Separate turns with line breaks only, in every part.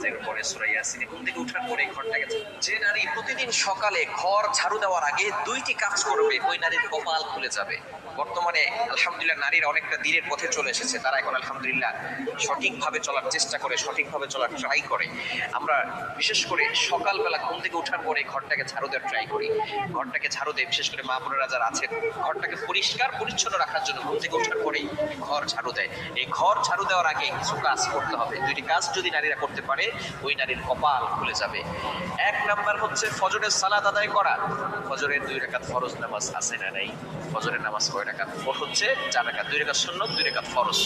নামাজের পরে সূরা ইয়াসিন ঘুম থেকে ওঠার পরে ঘরটাকে, যে নারী প্রতিদিন সকালে ঘর ঝাড়ু দেওয়ার আগে দুইটি কাজ করবে ওই নারীর কপাল খুলে যাবে। বর্তমানে আলহামদুলিল্লাহ নারীরা অনেকটা দিনের পথে চলে এসেছে, তারা এখন আলহামদুলিল্লাহ সঠিকভাবে চলার চেষ্টা করে, সঠিকভাবে চলার ট্রাই করে। আমরা বিশেষ করে সকালবেলা ঘুম থেকে ওঠার পরে ঘরটাকে ঝাড়ু দেওয়ার ট্রাই করি। ঘরটাকে ঝাড়ু দেয়, বিশেষ করে মা বোনেরা যারা আছেন ঘরটাকে পরিষ্কার পরিচ্ছন্ন রাখার জন্য ঘুম থেকে ওঠার পরেই ঘর ঝাড়ু দেয়। এই ঘর ঝাড়ু দেওয়ার আগে কিছু কাজ করতে হবে। দুইটি কাজ যদি নারীরা করতে পারে ওই নারীর কপাল খুলে যাবে। এক নাম্বার হচ্ছে ফজরের সালাত আদায় করা। ফজরের 2 রাকাত ফরজ নামাজ আছে না নাই? ফজরের নামাজ কয় রাকাত? হচ্ছে 4 রাকাত, 2 রাকাত সুন্নাত, 2 রাকাত ফরজ।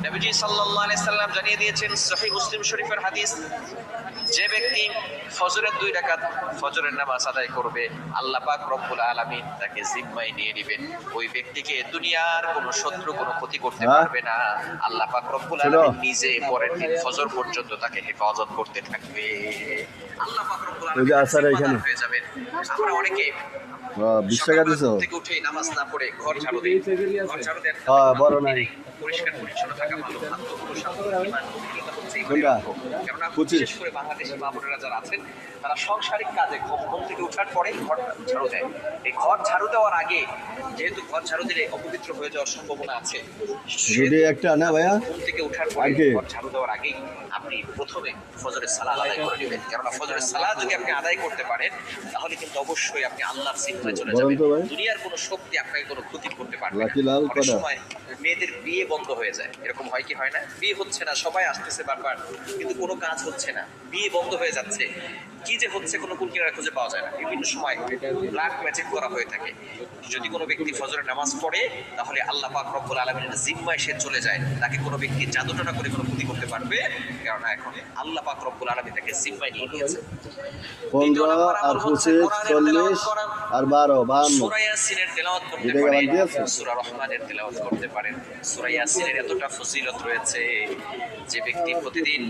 নবীজি সাল্লাল্লাহু আলাইহি সাল্লাম জানিয়ে দিয়েছেন সহিহ মুসলিম শরীফের হাদিস, যে ব্যক্তি ফজরের 2 রাকাত ফজরের নামাজ আদায় করবে আল্লাহ পাক রব্বুল আলামিন তাকে জিম্মায় নিয়ে নেবেন। ওই ব্যক্তিকে দুনিয়ার কোনো শত্রু কোনো ক্ষতি করতে পারবে না। আল্লাহ পাক রব্বুল আলামিন নিজে পরের দিন ফজর পর্যন্ত তাকে হেফাজত করতে থাকবে। আল্লাহ পাক রব্বুল আলামিন হয়ে যাবেন। আমরা অনেকে
20 টাকা দিছো
থেকে উঠে নামাজ না পড়ে ঘর ঝাড়ু দেই। ঘর ঝাড়ু দেন
বড় নাই,
পরিষ্কার পরিচ্ছন্ন থাকা ভালো।
কোনটা?
কেননা
25
বিশেষ করে বাংলাদেশি মা বোনেরা যারা আছেন তারা সাংসারিক কাজে ঘুম থেকে ওঠার পরে ঘর ঝাড়ু দেয়। এই ঘর ঝাড়ু দেওয়ার আগে, যেহেতু ঘর ঝাড়ু দিলে অপবিত্র হয়ে যাওয়ার সম্ভাবনা আছে,
যদি একটা না ভাইয়া
ঘুম থেকে ওঠার পরে ঘর ঝাড়ু দেওয়ার আগেই আপনি প্রথমে ফজরের সালাত আদায় করে নেবেন। কেননা ফজরের সালাত যদি আপনি আদায় করতে পারেন তাহলে কিন্তু অবশ্যই আপনি আল্লাহর সিজদায় চলে যাবেন। দুনিয়ার কোনো শক্তি আপনাকে কোনো ক্ষতি করতে পারবে না। অনেক সময় মেয়েদের বিয়ে বন্ধ হয়ে যায়, এরকম হয় কি হয় না? বিয়ে হচ্ছে না, সবাই আসতেছে বারবার, কিন্তু কোনো কাজ হচ্ছে না, বিয়ে বন্ধ হয়ে যাচ্ছে। কি যে হচ্ছে কোনো কুল কিনারা খুঁজে পাওয়া যায় না। বিভিন্ন সময় ব্ল্যাক ম্যাজিক করা হয়ে থাকে। যদি কোনো ব্যক্তি ফজরের নামাজ পড়ে তাহলে আল্লাহ পাক রব্বুল আলামিনের জিম্মায় সে চলে যায়। তাকে কোনো ব্যক্তি জাদুটনা করে কোনো ক্ষতি করতে পারবে, কেননা এখন আল্লাহ পাক রব্বুল আলামিন তাকে জিম্মায় নিয়ে নিয়েছে।
15 আর 25 40 আর 12 52
সূরা ইয়াসিনের তেলাওয়াত করতে পারেন, সূরা রহমানের তেলাওয়াত করতে পারেন। সূরা ইয়াসিনের এতটা ফজিলত রয়েছে, যে ব্যক্তি প্রতিদিন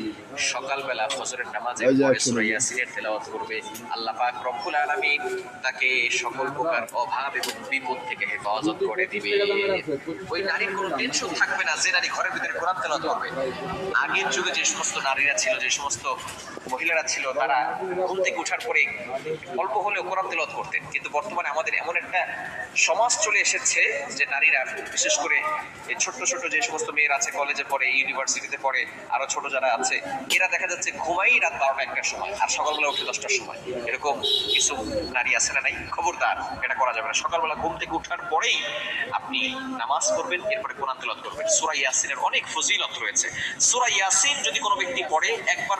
সকালবেলা ফজরের নামাজে পড়ে সূরা ইয়াসিনের তেলাওয়াত করবে আল্লাহ পাক রব্বুল আলামিন তাকে সকল প্রকার অভাব এবং বিপদ থেকে হেফাজত করে দিবে। ওই নারীর কোনো টেনশন থাকবে না যে নারী ঘরের ভিতরে কোরআন তেলাওয়াত করবে। আগের যুগে যে সমস্ত নারীরা ছিল, যে সমস্ত মহিলারা ছিল, তারা ঘুম থেকে ওঠার পরে অল্প হলেও কোরআন তেলাওয়াত করতেন। কিন্তু বর্তমানে আমাদের এমন একটা সমাজ চলে এসেছে যে নারীরা, বিশেষ করে এই ছোট্ট ছোট যে সমস্ত মেয়েরা আছে, কলেজে পড়ে, ইউনিভার্সিটিতে পড়ে, আরো ছোট যারা আছে, এরা দেখা যাচ্ছে ঘুমাই রাত 12টা-1টার সময় আর সকালবেলা উঠে 10টার সময়। এরকম কিছু নারী আছে না নাই? খবরদার, এটা করা যাবে না। সকালবেলা ঘুম থেকে ওঠার পরেই আপনি নামাজ পড়বেন, এরপরে কোরআন তেলাওয়াত করবেন। সূরা ইয়াসিনের অনেক ফজিলত রয়েছে। সূরা ইয়াসিন যদি কোনো ব্যক্তি পড়ে একবার